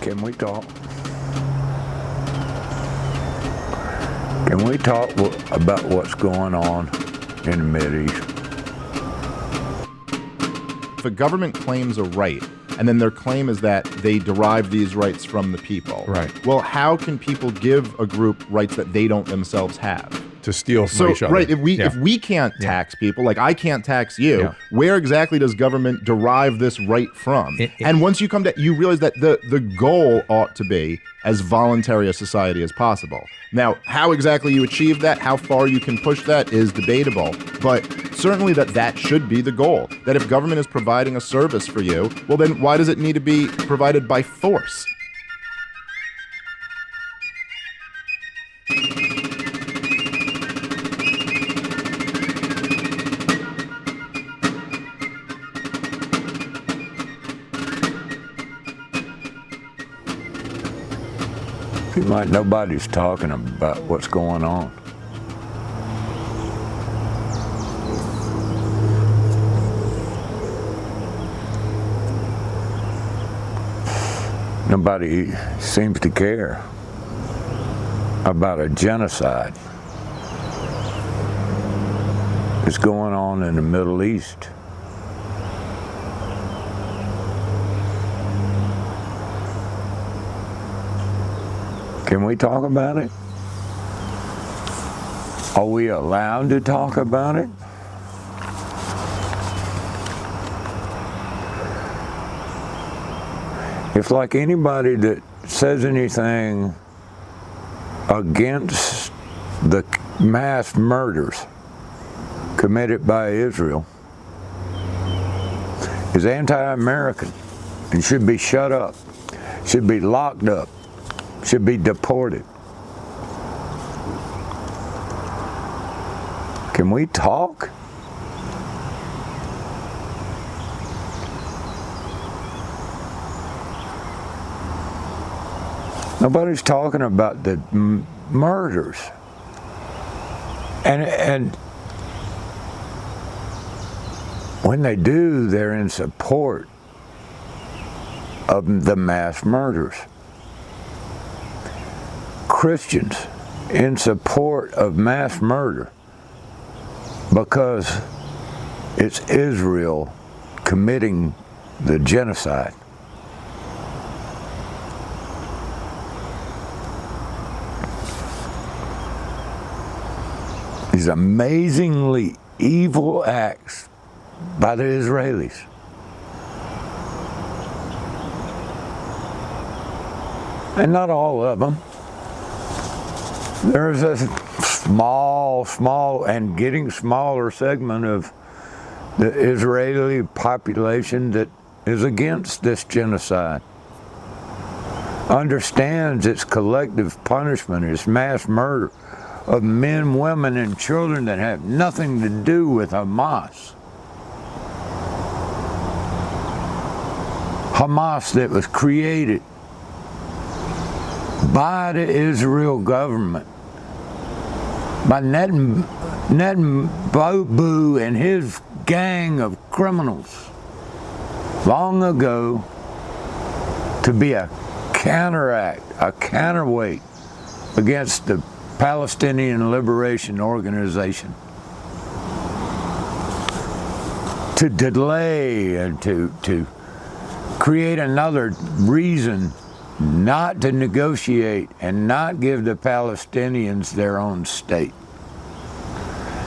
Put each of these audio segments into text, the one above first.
Can we talk? Can we talk about what's going on in the Mideast? If a government claims a right, and then their claim is that they derive these rights from the people. Right. Well, how can people give a group rights that they don't themselves have? To steal from each other. Right, if we can't tax people, like I can't tax you, where exactly does government derive this right from? And once you come to, you realize that the goal ought to be as voluntary a society as possible. Now, how exactly you achieve that, how far you can push that is debatable, but certainly that should be the goal. That if government is providing a service for you, well then why does it need to be provided by force? Seems like nobody's talking about what's going on. Nobody seems to care about a genocide that's going on in the Middle East. Can we talk about it? Are we allowed to talk about it? If like anybody that says anything against the mass murders committed by Israel is anti-American and should be shut up, should be locked up, should be deported. Can we talk? Nobody's talking about the murders. And when they do, they're in support of the mass murders. Christians in support of mass murder because it's Israel committing the genocide. These amazingly evil acts by the Israelis. And not all of them. There's a small and getting smaller segment of the Israeli population that is against this genocide, understands its collective punishment, its mass murder of men, women, and children that have nothing to do with Hamas. Hamas that was created by the Israel government, by Netanyahu and his gang of criminals long ago, to be a counteract, a counterweight against the Palestinian Liberation Organization, to delay and to create another reason not to negotiate and not give the Palestinians their own state,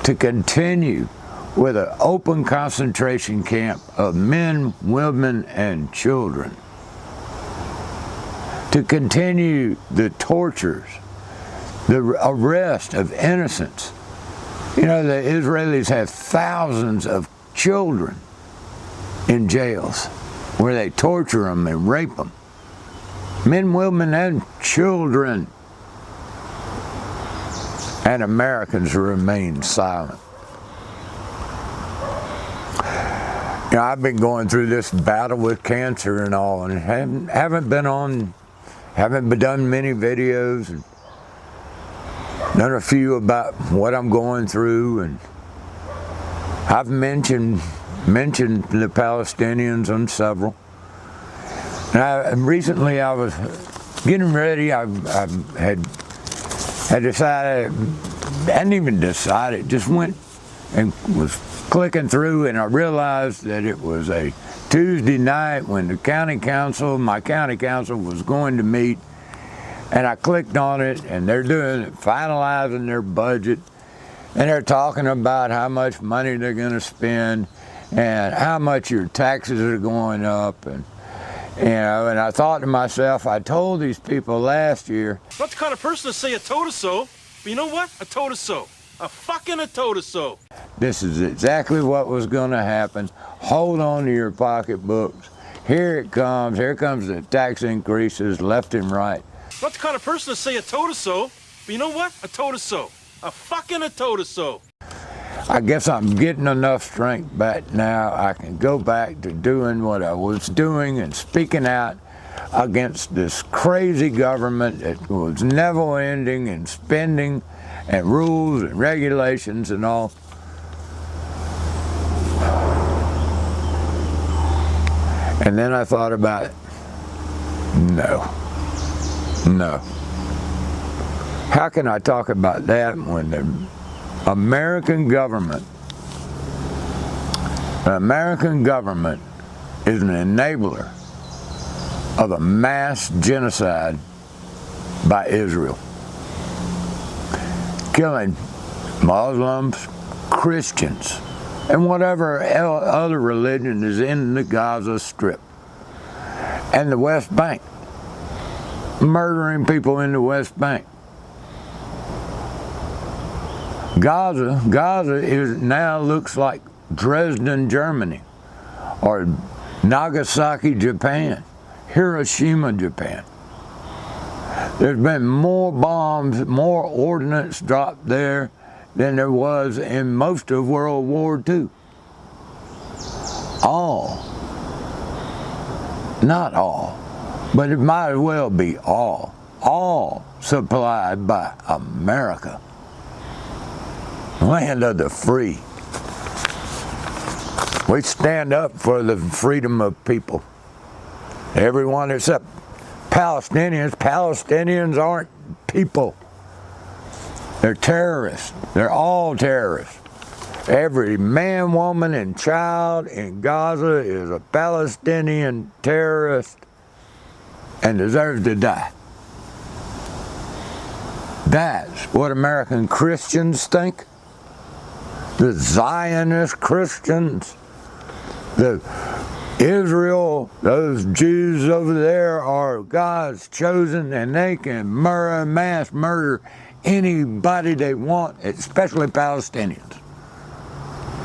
to continue with an open concentration camp of men, women, and children, to continue the tortures, the arrest of innocents. You know, the Israelis have thousands of children in jails where they torture them and rape them. Men, women, and children. And Americans remain silent. You know, I've been going through this battle with cancer and all, and haven't done many videos, and done a few about what I'm going through, and I've mentioned the Palestinians on several. And recently I was getting ready. I had decided, hadn't even decided, just went and was clicking through, and I realized that it was a Tuesday night when the county council, my county council, was going to meet, and I clicked on it, and they're finalizing their budget, and they're talking about how much money they're going to spend and how much your taxes are going up, and I thought to myself, I told these people last year. I'm not the kind of person to say I told her so, but you know what? I told her so. I told her so. This is exactly what was going to happen. Hold on to your pocketbooks. Here it comes. Here comes the tax increases left and right. I'm not the kind of person to say I told her so, but you know what? I told her so. I told her so. I guess I'm getting enough strength back now. I can go back to doing what I was doing and speaking out against this crazy government that was never ending in spending and rules and regulations and all. And then I thought about it. No. How can I talk about that when the American government is an enabler of a mass genocide by Israel, killing Muslims, Christians, and whatever other religion is in the Gaza Strip and the West Bank, murdering people in the West Bank. Gaza now looks like Dresden, Germany, or Nagasaki, Japan, Hiroshima, Japan. There's been more bombs, more ordnance dropped there than there was in most of World War II. Not all, but it might as well be all supplied by America, land of the free. We stand up for the freedom of people. Everyone except Palestinians. Palestinians aren't people. They're terrorists. They're all terrorists. Every man, woman, and child in Gaza is a Palestinian terrorist and deserves to die. That's what American Christians think. The Zionist Christians, the Israel, those Jews over there are God's chosen, and they can mass murder anybody they want, especially Palestinians.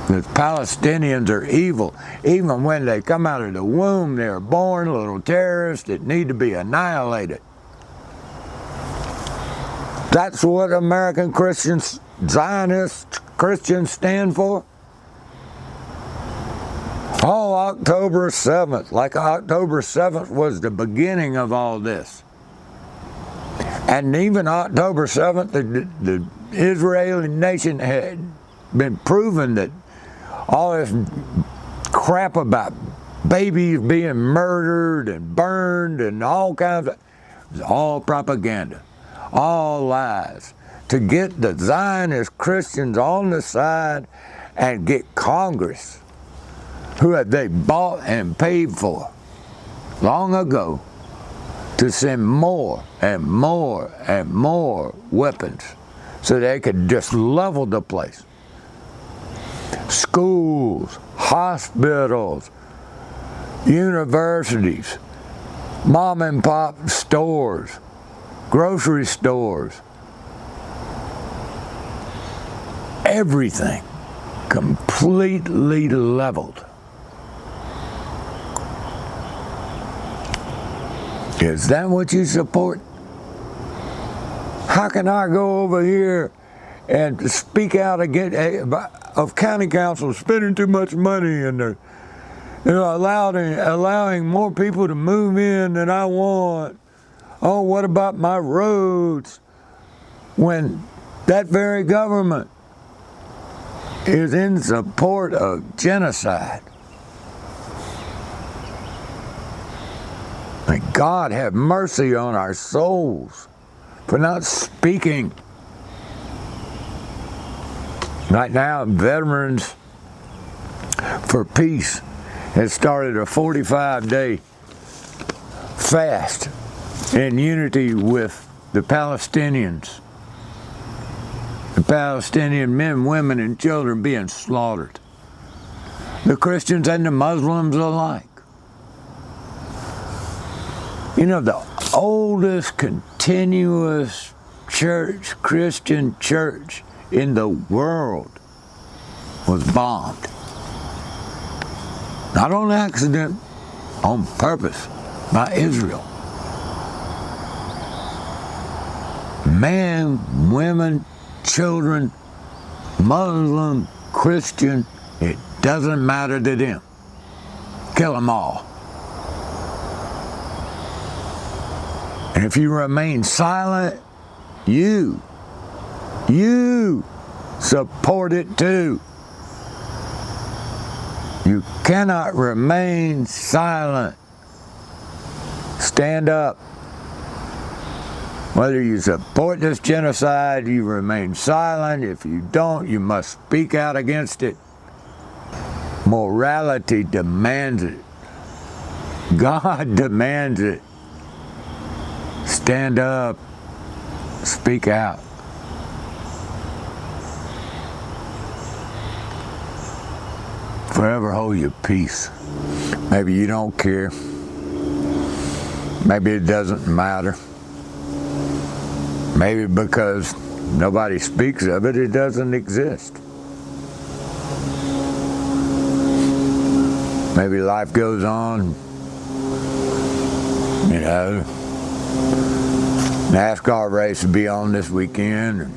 The Palestinians are evil. Even when they come out of the womb, they're born little terrorists that need to be annihilated. That's what American Christians, Zionist Christians stand for. Oh, October 7th, like October 7th was the beginning of all this. And even October 7th, the Israeli nation had been proven that all this crap about babies being murdered and burned and all kinds of, it was all propaganda, all lies, to get the Zionist Christians on the side and get Congress, who had they bought and paid for long ago, to send more and more and more weapons so they could just level the place. Schools, hospitals, universities, mom and pop stores, grocery stores, everything completely leveled. Is that what you support? How can I go over here and speak out against of county council spending too much money and they're allowing more people to move in than I want? Oh, what about my roads? When that very government is in support of genocide. May God have mercy on our souls for not speaking. Right now, Veterans for Peace has started a 45-day fast in unity with the Palestinians. The Palestinian men, women, and children being slaughtered. The Christians and the Muslims alike. You know, the oldest continuous church, Christian church in the world was bombed. Not on accident, on purpose, by Israel. Men, women, children, Muslim, Christian, it doesn't matter to them. Kill them all. And if you remain silent, you support it too. You cannot remain silent. Stand up. Whether you support this genocide, you remain silent. If you don't, you must speak out against it. Morality demands it. God demands it. Stand up. Speak out. Forever hold your peace. Maybe you don't care. Maybe it doesn't matter. Maybe because nobody speaks of it, it doesn't exist. Maybe life goes on. You know, NASCAR race will be on this weekend, and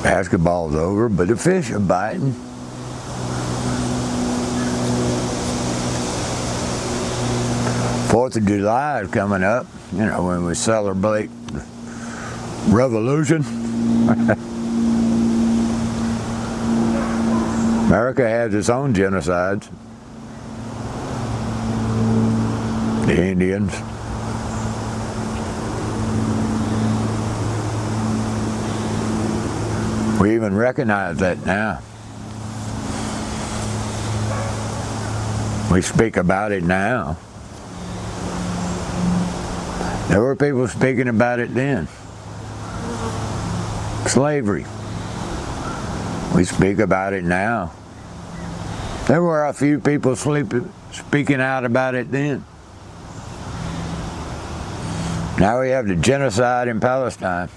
basketball's over, but the fish are biting. Fourth of July is coming up, you know, when we celebrate the revolution. America has its own genocides. The Indians. We even recognize that now. We speak about it now. There were people speaking about it then. Slavery. We speak about it now. There were a few people speaking out about it then. Now we have the genocide in Palestine.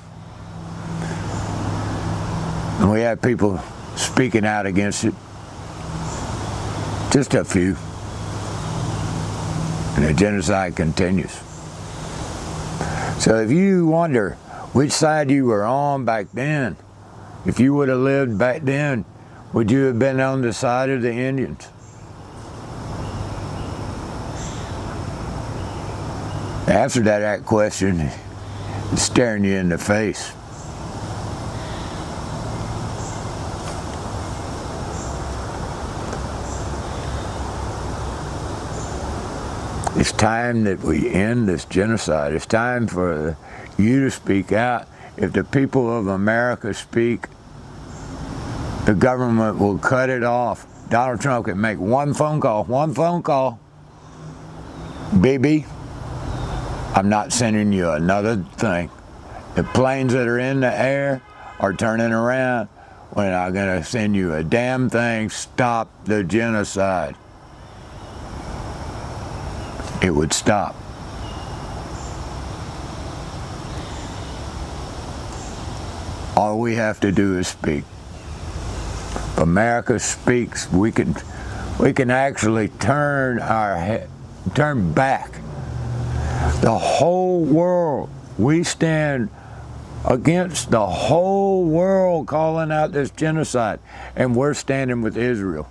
And we have people speaking out against it. Just a few. And the genocide continues. So if you wonder which side you were on back then, if you would have lived back then, would you have been on the side of the Indians? The answer to that question is staring you in the face. It's time that we end this genocide. It's time for you to speak out. If the people of America speak, the government will cut it off. Donald Trump can make one phone call. Baby, I'm not sending you another thing. The planes that are in the air are turning around. We're not going to send you a damn thing. Stop the genocide. It would stop. All we have to do is speak. If America speaks, we can actually turn back. The whole world. We stand against the whole world calling out this genocide, and we're standing with Israel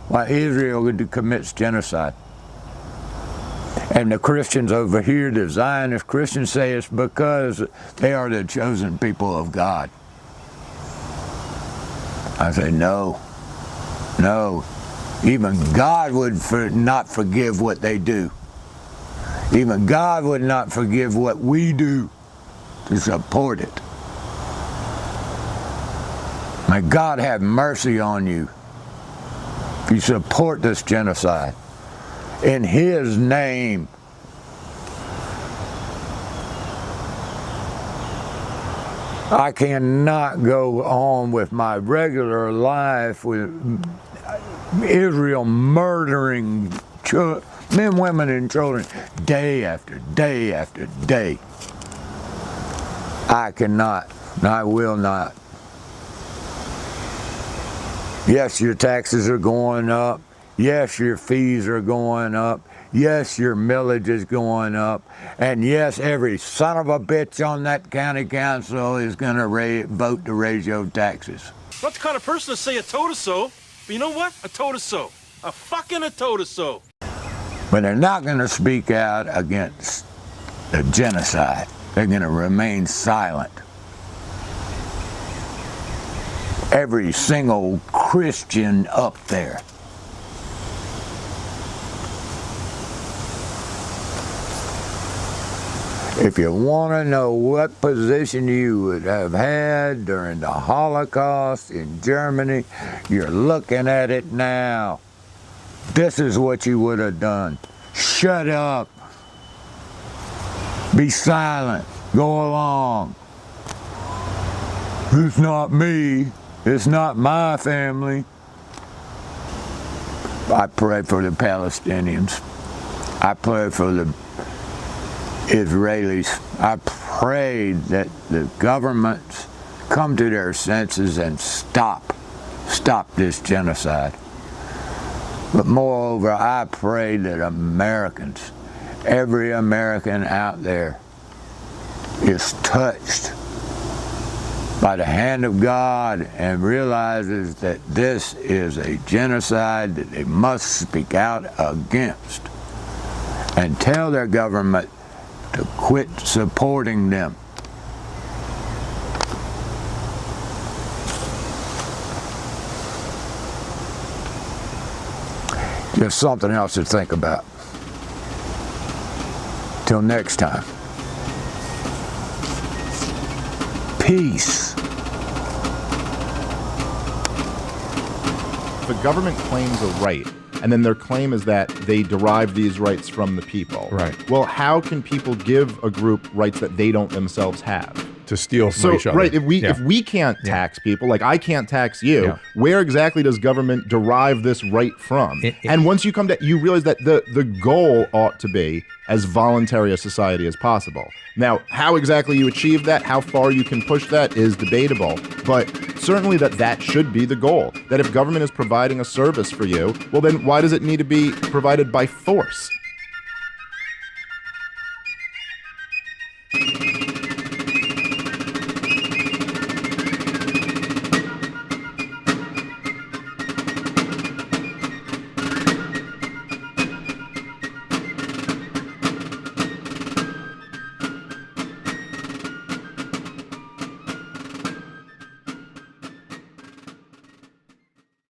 while Israel commits genocide. And the Christians over here, the Zionist Christians, say it's because they are the chosen people of God. I say, no. Even God would not forgive what they do. Even God would not forgive what we do to support it. May God have mercy on you if you support this genocide in His name. I cannot go on with my regular life with Israel murdering men, women, and children day after day after day. I cannot, and I will not. Yes, your taxes are going up. Yes, your fees are going up. Yes, your millage is going up. And yes, every son of a bitch on that county council is going to vote to raise your taxes. Not the kind of person to say I told her so, but you know what? I told her so. I told her so. But they're not going to speak out against the genocide. They're going to remain silent. Every single Christian up there. If you want to know what position you would have had during the Holocaust in Germany, you're looking at it now. This is what you would have done. Shut up. Be silent. Go along. It's not me. It's not my family. I pray for the Palestinians. I pray for the Israelis. I pray that the governments come to their senses and stop this genocide. But moreover, I pray that Americans, every American out there, is touched by the hand of God and realizes that this is a genocide that they must speak out against and tell their government to quit supporting them. Just something else to think about. Till next time. Peace. The government claims a right, and then their claim is that they derive these rights from the people. Right. Well, how can people give a group rights that they don't themselves have? To steal from each other. Right, if we can't tax people, like I can't tax you, where exactly does government derive this right from? And once you come to, you realize that the goal ought to be as voluntary a society as possible. Now, how exactly you achieve that, how far you can push that is debatable, but certainly that should be the goal. That if government is providing a service for you, well then why does it need to be provided by force?